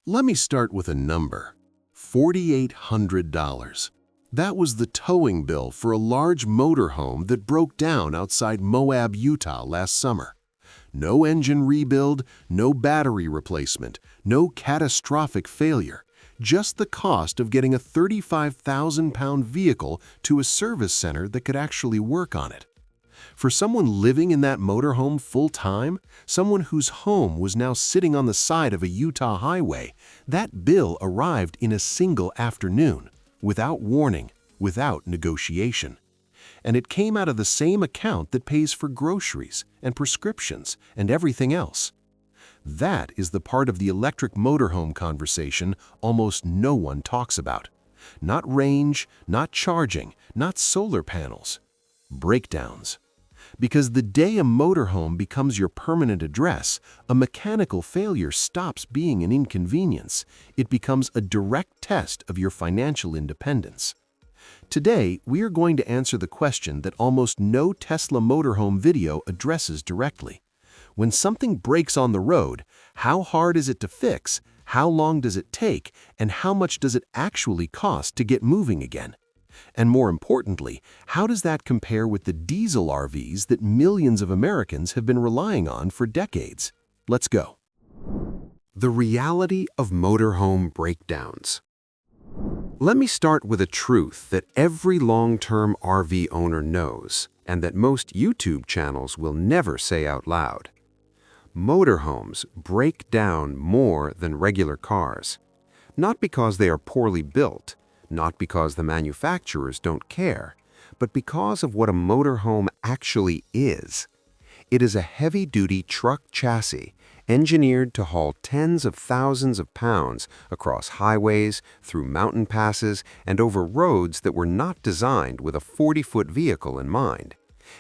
Let me start with a number: $4,800. That was the towing bill for a large motorhome that broke down outside Moab, Utah last summer. No engine rebuild, no battery replacement, no catastrophic failure, just the cost of getting a 35,000-pound vehicle to a service center that could actually work on it. For someone living in that motorhome full-time, someone whose home was now sitting on the side of a Utah highway, that bill arrived in a single afternoon, without warning, without negotiation. And it came out of the same account that pays for groceries and prescriptions and everything else. That is the part of the electric motorhome conversation almost no one talks about. Not range, not charging, not solar panels. Breakdowns. Because the day a motorhome becomes your permanent address, a mechanical failure stops being an inconvenience. It becomes a direct test of your financial independence. Today, we are going to answer the question that almost no Tesla motorhome video addresses directly. When something breaks on the road, how hard is it to fix, how long does it take, and how much does it actually cost to get moving again? And more importantly, how does that compare with the diesel RVs that millions of Americans have been relying on for decades? Let's go. The reality of motorhome breakdowns. Let me start with a truth that every long-term RV owner knows, and that most YouTube channels will never say out loud. Motorhomes break down more than regular cars. Not because they are poorly built, not because the manufacturers don't care, but because of what a motorhome actually is. It is a heavy-duty truck chassis engineered to haul tens of thousands of pounds across highways, through mountain passes, and over roads that were not designed with a 40-foot vehicle in mind.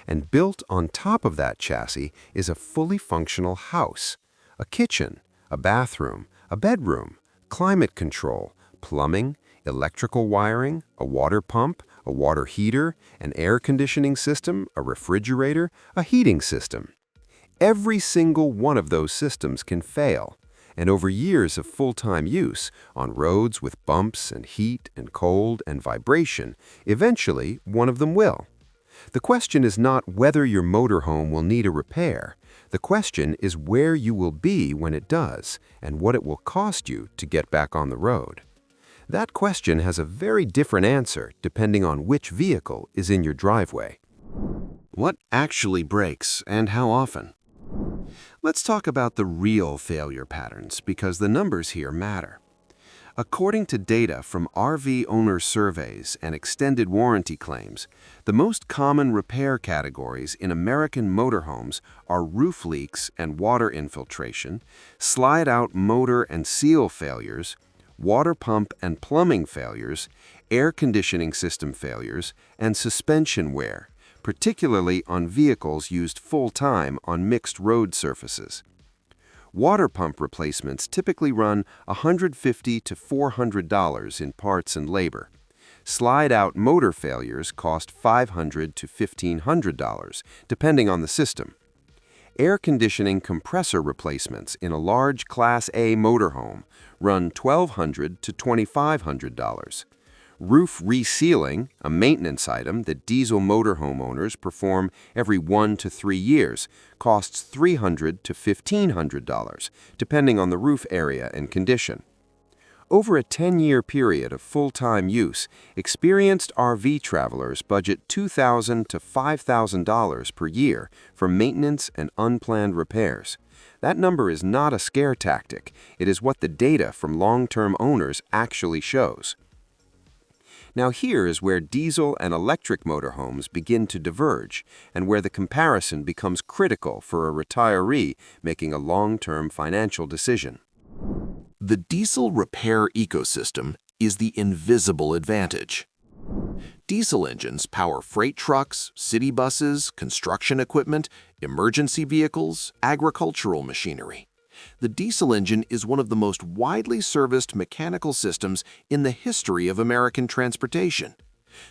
And built on top of that chassis is a fully functional house, a kitchen, a bathroom, a bedroom, climate control, plumbing, electrical wiring, a water pump, a water heater, an air conditioning system, a refrigerator, a heating system. Every single one of those systems can fail, and over years of full-time use, on roads with bumps and heat and cold and vibration, eventually one of them will. The question is not whether your motorhome will need a repair. The question is where you will be when it does, and what it will cost you to get back on the road. That question has a very different answer depending on which vehicle is in your driveway. What actually breaks and how often? Let's talk about the real failure patterns because the numbers here matter. According to data from RV owner surveys and extended warranty claims, the most common repair categories in American motorhomes are roof leaks and water infiltration, slide-out motor and seal failures, water pump and plumbing failures, air conditioning system failures, and suspension wear, particularly on vehicles used full-time on mixed road surfaces. Water pump replacements typically run $150 to $400 in parts and labor. Slide-out motor failures cost $500 to $1,500, depending on the system. Air conditioning compressor replacements in a large Class A motorhome run $1,200 to $2,500. Roof resealing, a maintenance item that diesel motorhome owners perform every 1 to 3 years, costs $300 to $1,500, depending on the roof area and condition. Over a 10-year period of full-time use, experienced RV travelers budget $2,000 to $5,000 per year for maintenance and unplanned repairs. That number is not a scare tactic. It is what the data from long-term owners actually shows. Now here is where diesel and electric motorhomes begin to diverge and where the comparison becomes critical for a retiree making a long-term financial decision. The diesel repair ecosystem is the invisible advantage. Diesel engines power freight trucks, city buses, construction equipment, emergency vehicles, agricultural machinery. The diesel engine is one of the most widely serviced mechanical systems in the history of American transportation.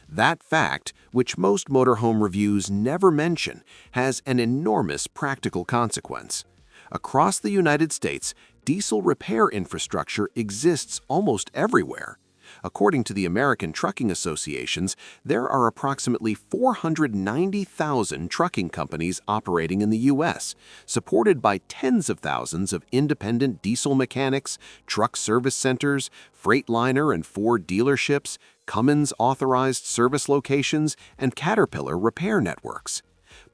That fact, which most motorhome reviews never mention, has an enormous practical consequence. Across the United States, diesel repair infrastructure exists almost everywhere. According to the American Trucking Associations, there are approximately 490,000 trucking companies operating in the U.S., supported by tens of thousands of independent diesel mechanics, truck service centers, Freightliner and Ford dealerships, Cummins-authorized service locations, and Caterpillar repair networks.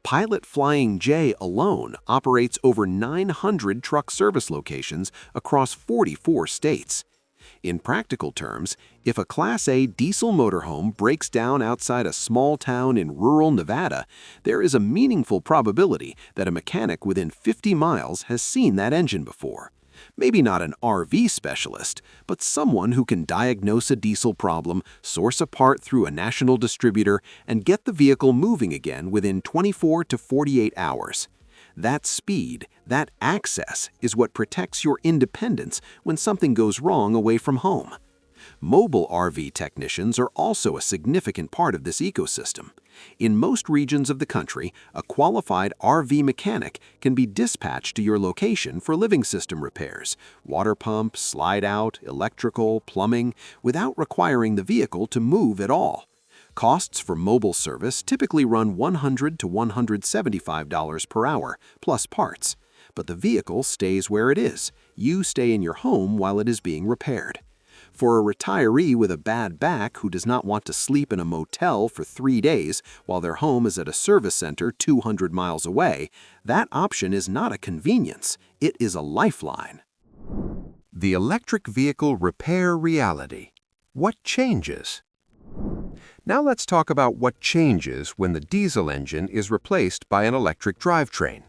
Pilot Flying J alone operates over 900 truck service locations across 44 states. In practical terms, if a Class A diesel motorhome breaks down outside a small town in rural Nevada, there is a meaningful probability that a mechanic within 50 miles has seen that engine before. Maybe not an RV specialist, but someone who can diagnose a diesel problem, source a part through a national distributor, and get the vehicle moving again within 24 to 48 hours. That speed, that access, is what protects your independence when something goes wrong away from home. Mobile RV technicians are also a significant part of this ecosystem. In most regions of the country, a qualified RV mechanic can be dispatched to your location for living system repairs, water pump, slide-out, electrical, plumbing, without requiring the vehicle to move at all. Costs for mobile service typically run $100 to $175 per hour, plus parts. But the vehicle stays where it is. You stay in your home while it is being repaired. For a retiree with a bad back who does not want to sleep in a motel for 3 days while their home is at a service center 200 miles away, that option is not a convenience, it is a lifeline. The electric vehicle repair reality. What changes? Now let's talk about what changes when the diesel engine is replaced by an electric drivetrain.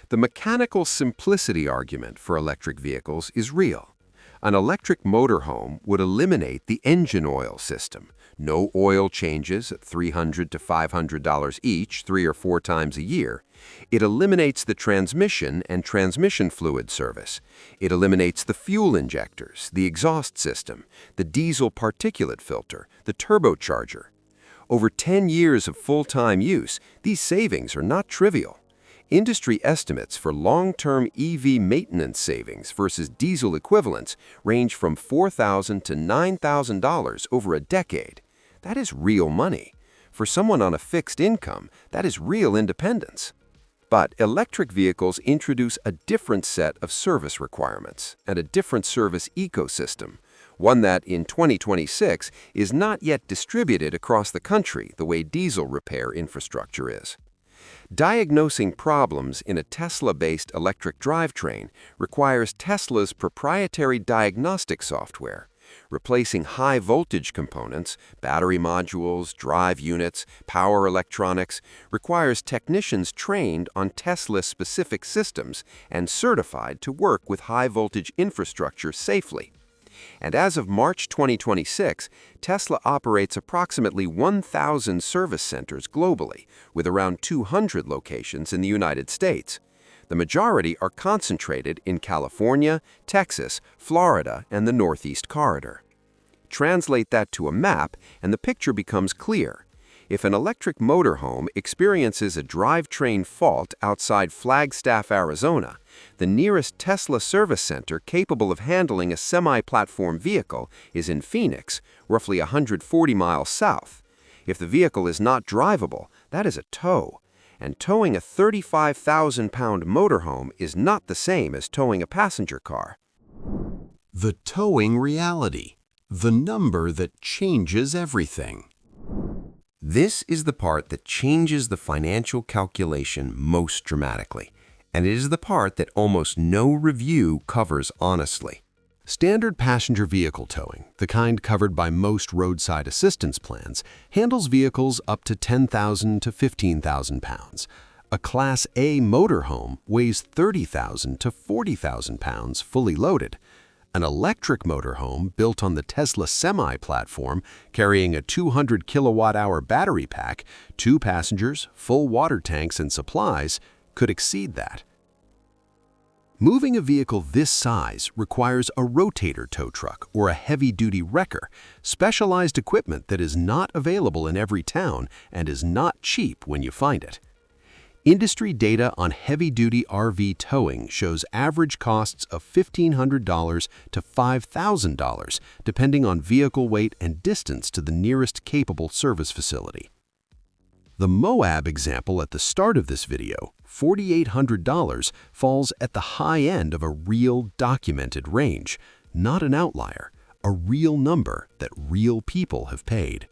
The mechanical simplicity argument for electric vehicles is real. An electric motorhome would eliminate the engine oil system. No oil changes at $300 to $500 each 3 or 4 times a year. It eliminates the transmission and transmission fluid service. It eliminates the fuel injectors, the exhaust system, the diesel particulate filter, the turbocharger. Over 10 years of full-time use, these savings are not trivial. Industry estimates for long-term EV maintenance savings versus diesel equivalents range from $4,000 to $9,000 over a decade. That is real money. For someone on a fixed income, that is real independence. But electric vehicles introduce a different set of service requirements and a different service ecosystem, one that in 2026 is not yet distributed across the country the way diesel repair infrastructure is. Diagnosing problems in a Tesla-based electric drivetrain requires Tesla's proprietary diagnostic software. Replacing high-voltage components, battery modules, drive units, power electronics, requires technicians trained on Tesla-specific systems and certified to work with high-voltage infrastructure safely. And as of March 2026, Tesla operates approximately 1,000 service centers globally, with around 200 locations in the United States. The majority are concentrated in California, Texas, Florida, and the Northeast Corridor. Translate that to a map, and the picture becomes clear. If an electric motorhome experiences a drivetrain fault outside Flagstaff, Arizona, the nearest Tesla service center capable of handling a semi-platform vehicle is in Phoenix, roughly 140 miles south. If the vehicle is not drivable, that is a tow. And towing a 35,000-pound motorhome is not the same as towing a passenger car. The towing reality, the number that changes everything. This is the part that changes the financial calculation most dramatically, and it is the part that almost no review covers honestly. Standard passenger vehicle towing, the kind covered by most roadside assistance plans, handles vehicles up to 10,000 to 15,000 pounds. A Class A motorhome weighs 30,000 to 40,000 pounds fully loaded. An electric motorhome built on the Tesla Semi platform, carrying a 200 kilowatt-hour battery pack, 2 passengers, full water tanks, and supplies, could exceed that. Moving a vehicle this size requires a rotator tow truck or a heavy-duty wrecker, specialized equipment that is not available in every town and is not cheap when you find it. Industry data on heavy-duty RV towing shows average costs of $1,500 to $5,000, depending on vehicle weight and distance to the nearest capable service facility. The Moab example at the start of this video, $4,800, falls at the high end of a real documented range, not an outlier, a real number that real people have paid.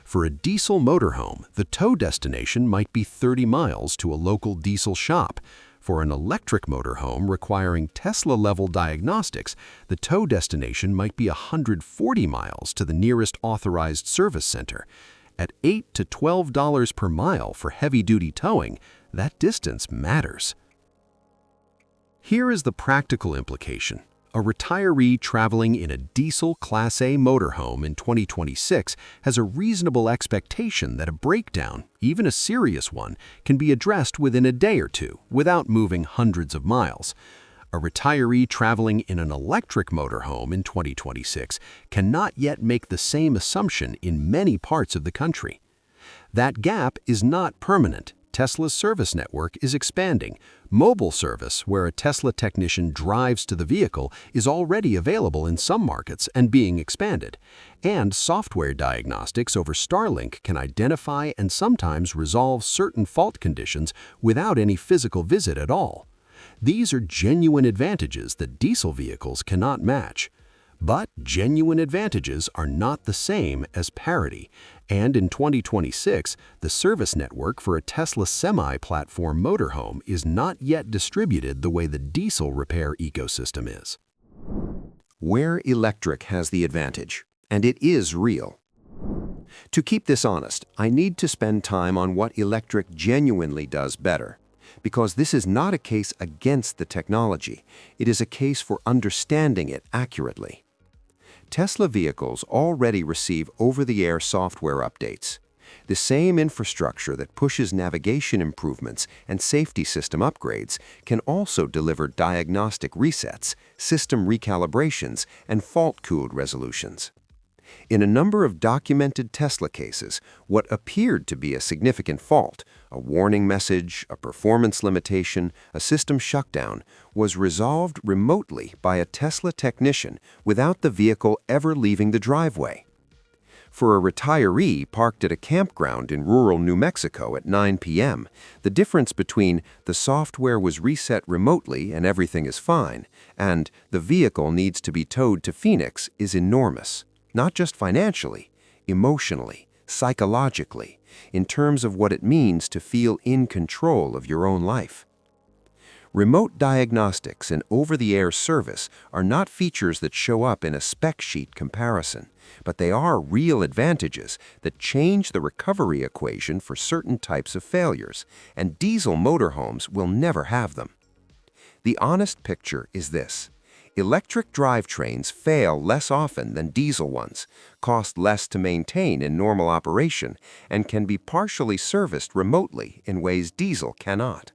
For a diesel motorhome, the tow destination might be 30 miles to a local diesel shop. For an electric motorhome requiring Tesla-level diagnostics, the tow destination might be 140 miles to the nearest authorized service center. At $8 to $12 per mile for heavy-duty towing, that distance matters. Here is the practical implication. A retiree traveling in a diesel Class A motorhome in 2026 has a reasonable expectation that a breakdown, even a serious one, can be addressed within a day or two without moving hundreds of miles. A retiree traveling in an electric motorhome in 2026 cannot yet make the same assumption in many parts of the country. That gap is not permanent. Tesla's service network is expanding. Mobile service, where a Tesla technician drives to the vehicle, is already available in some markets and being expanded. And software diagnostics over Starlink can identify and sometimes resolve certain fault conditions without any physical visit at all. These are genuine advantages that diesel vehicles cannot match. But genuine advantages are not the same as parity, and in 2026, the service network for a Tesla semi-platform motorhome is not yet distributed the way the diesel repair ecosystem is. Where electric has the advantage, and it is real. To keep this honest, I need to spend time on what electric genuinely does better. Because this is not a case against the technology, it is a case for understanding it accurately. Tesla vehicles already receive over-the-air software updates. The same infrastructure that pushes navigation improvements and safety system upgrades can also deliver diagnostic resets, system recalibrations, and fault code resolutions. In a number of documented Tesla cases, what appeared to be a significant fault, a warning message, a performance limitation, a system shutdown, was resolved remotely by a Tesla technician without the vehicle ever leaving the driveway. For a retiree parked at a campground in rural New Mexico at 9 p.m., the difference between the software was reset remotely and everything is fine, and the vehicle needs to be towed to Phoenix is enormous. Not just financially, emotionally, psychologically, in terms of what it means to feel in control of your own life. Remote diagnostics and over-the-air service are not features that show up in a spec sheet comparison, but they are real advantages that change the recovery equation for certain types of failures, and diesel motorhomes will never have them. The honest picture is this. Electric drivetrains fail less often than diesel ones, cost less to maintain in normal operation, and can be partially serviced remotely in ways diesel cannot.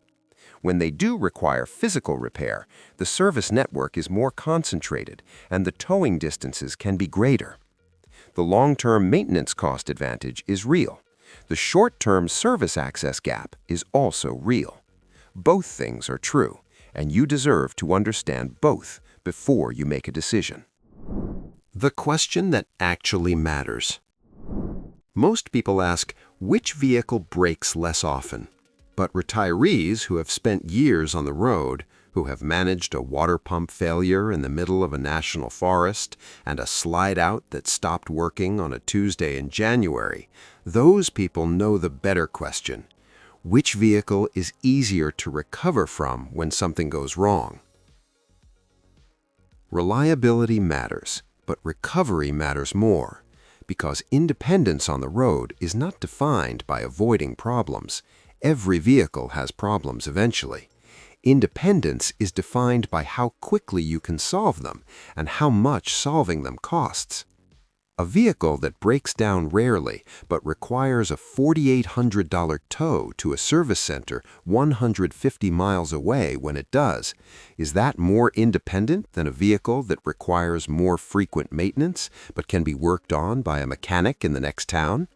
When they do require physical repair, the service network is more concentrated and the towing distances can be greater. The long-term maintenance cost advantage is real. The short-term service access gap is also real. Both things are true, and you deserve to understand both before you make a decision. The question that actually matters. Most people ask, which vehicle breaks less often? But retirees who have spent years on the road, who have managed a water pump failure in the middle of a national forest and a slide-out that stopped working on a Tuesday in January, those people know the better question. Which vehicle is easier to recover from when something goes wrong? Reliability matters, but recovery matters more, because independence on the road is not defined by avoiding problems. Every vehicle has problems eventually. Independence is defined by how quickly you can solve them and how much solving them costs. A vehicle that breaks down rarely but requires a $4,800 tow to a service center 150 miles away when it does, is that more independent than a vehicle that requires more frequent maintenance but can be worked on by a mechanic in the next town?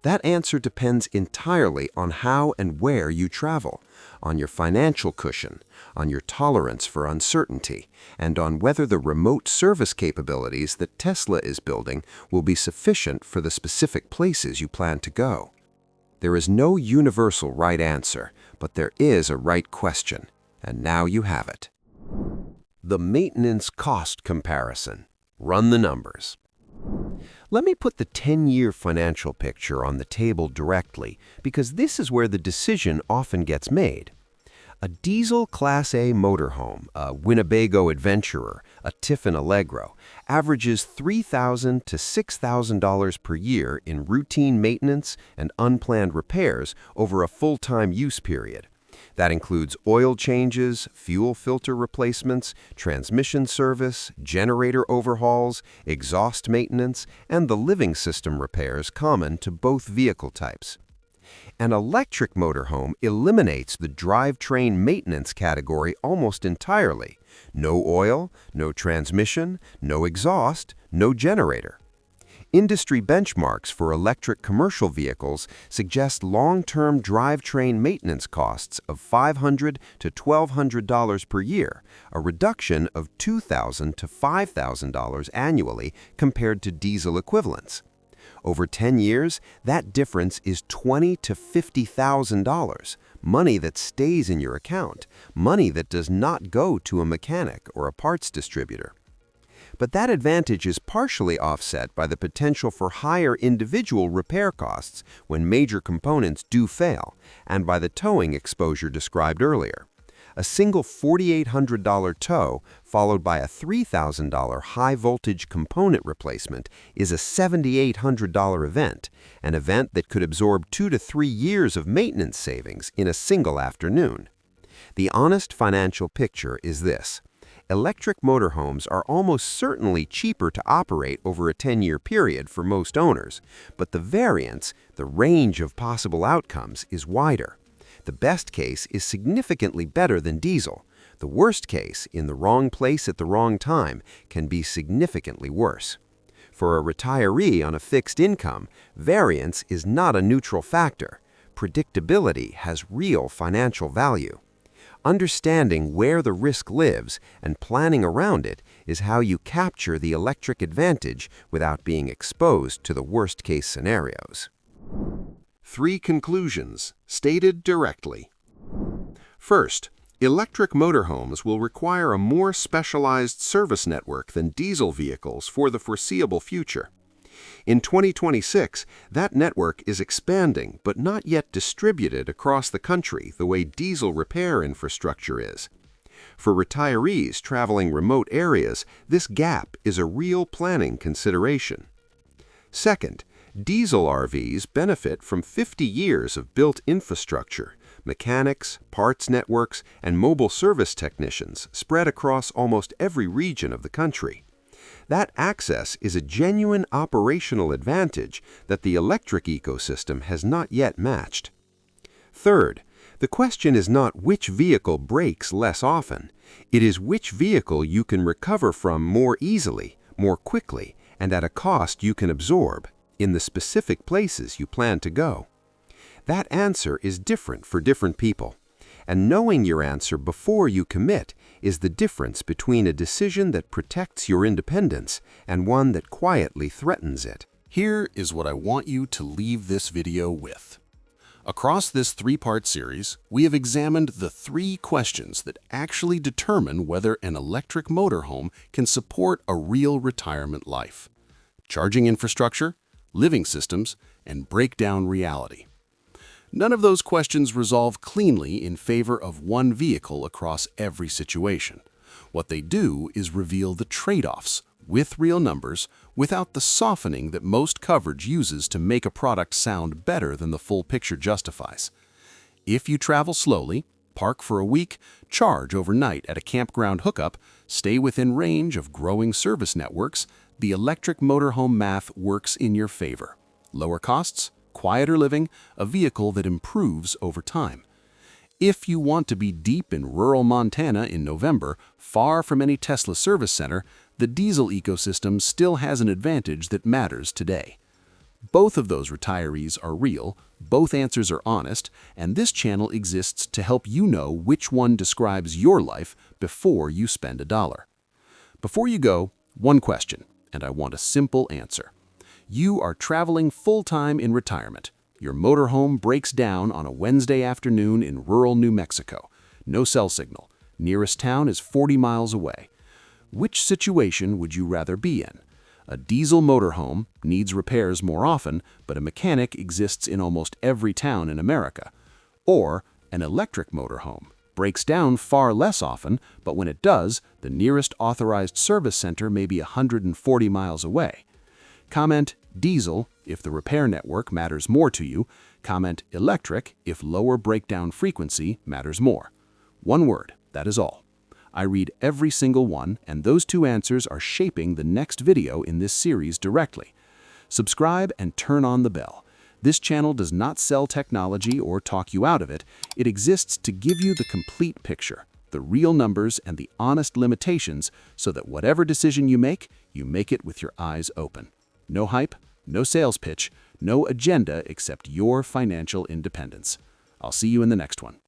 That answer depends entirely on how and where you travel, on your financial cushion, on your tolerance for uncertainty, and on whether the remote service capabilities that Tesla is building will be sufficient for the specific places you plan to go. There is no universal right answer, but there is a right question, and now you have it. The maintenance cost comparison. Run the numbers. Let me put the 10-year financial picture on the table directly, because this is where the decision often gets made. A diesel Class A motorhome, a Winnebago Adventurer, a Tiffin Allegro, averages $3,000 to $6,000 per year in routine maintenance and unplanned repairs over a full-time use period. That includes oil changes, fuel filter replacements, transmission service, generator overhauls, exhaust maintenance, and the living system repairs common to both vehicle types. An electric motorhome eliminates the drivetrain maintenance category almost entirely. No oil, no transmission, no exhaust, no generator. Industry benchmarks for electric commercial vehicles suggest long-term drivetrain maintenance costs of $500 to $1,200 per year, a reduction of $2,000 to $5,000 annually compared to diesel equivalents. Over 10 years, that difference is $20,000 to $50,000, money that stays in your account, money that does not go to a mechanic or a parts distributor. But that advantage is partially offset by the potential for higher individual repair costs when major components do fail, and by the towing exposure described earlier. A single $4,800 tow, followed by a $3,000 high-voltage component replacement, is a $7,800 event, an event that could absorb 2 to 3 years of maintenance savings in a single afternoon. The honest financial picture is this. Electric motorhomes are almost certainly cheaper to operate over a 10-year period for most owners, but the variance, the range of possible outcomes, is wider. The best case is significantly better than diesel. The worst case, in the wrong place at the wrong time, can be significantly worse. For a retiree on a fixed income, variance is not a neutral factor. Predictability has real financial value. Understanding where the risk lives and planning around it is how you capture the electric advantage without being exposed to the worst-case scenarios. 3 conclusions, stated directly. First, electric motorhomes will require a more specialized service network than diesel vehicles for the foreseeable future. In 2026, that network is expanding but not yet distributed across the country the way diesel repair infrastructure is. For retirees traveling remote areas, this gap is a real planning consideration. Second, diesel RVs benefit from 50 years of built infrastructure, mechanics, parts networks, and mobile service technicians spread across almost every region of the country. That access is a genuine operational advantage that the electric ecosystem has not yet matched. Third, the question is not which vehicle breaks less often. It is which vehicle you can recover from more easily, more quickly, and at a cost you can absorb in the specific places you plan to go. That answer is different for different people. And knowing your answer before you commit is the difference between a decision that protects your independence and one that quietly threatens it. Here is what I want you to leave this video with. Across this 3-part series, we have examined the 3 questions that actually determine whether an electric motorhome can support a real retirement life: charging infrastructure, living systems, and breakdown reality. None of those questions resolve cleanly in favor of one vehicle across every situation. What they do is reveal the trade-offs with real numbers without the softening that most coverage uses to make a product sound better than the full picture justifies. If you travel slowly, park for a week, charge overnight at a campground hookup, stay within range of growing service networks, the electric motorhome math works in your favor. Lower costs, quieter living, a vehicle that improves over time. If you want to be deep in rural Montana in November, far from any Tesla service center, the diesel ecosystem still has an advantage that matters today. Both of those retirees are real, both answers are honest, and this channel exists to help you know which one describes your life before you spend a dollar. Before you go, one question, and I want a simple answer. You are traveling full-time in retirement. Your motorhome breaks down on a Wednesday afternoon in rural New Mexico. No cell signal. Nearest town is 40 miles away. Which situation would you rather be in? A diesel motorhome needs repairs more often, but a mechanic exists in almost every town in America. Or an electric motorhome breaks down far less often, but when it does, the nearest authorized service center may be 140 miles away. Comment diesel if the repair network matters more to you. Comment electric if lower breakdown frequency matters more. One word, that is all. I read every single one, and those two answers are shaping the next video in this series directly. Subscribe and turn on the bell. This channel does not sell technology or talk you out of it. It exists to give you the complete picture, the real numbers and the honest limitations, so that whatever decision you make it with your eyes open. No hype, no sales pitch, no agenda except your financial independence. I'll see you in the next one.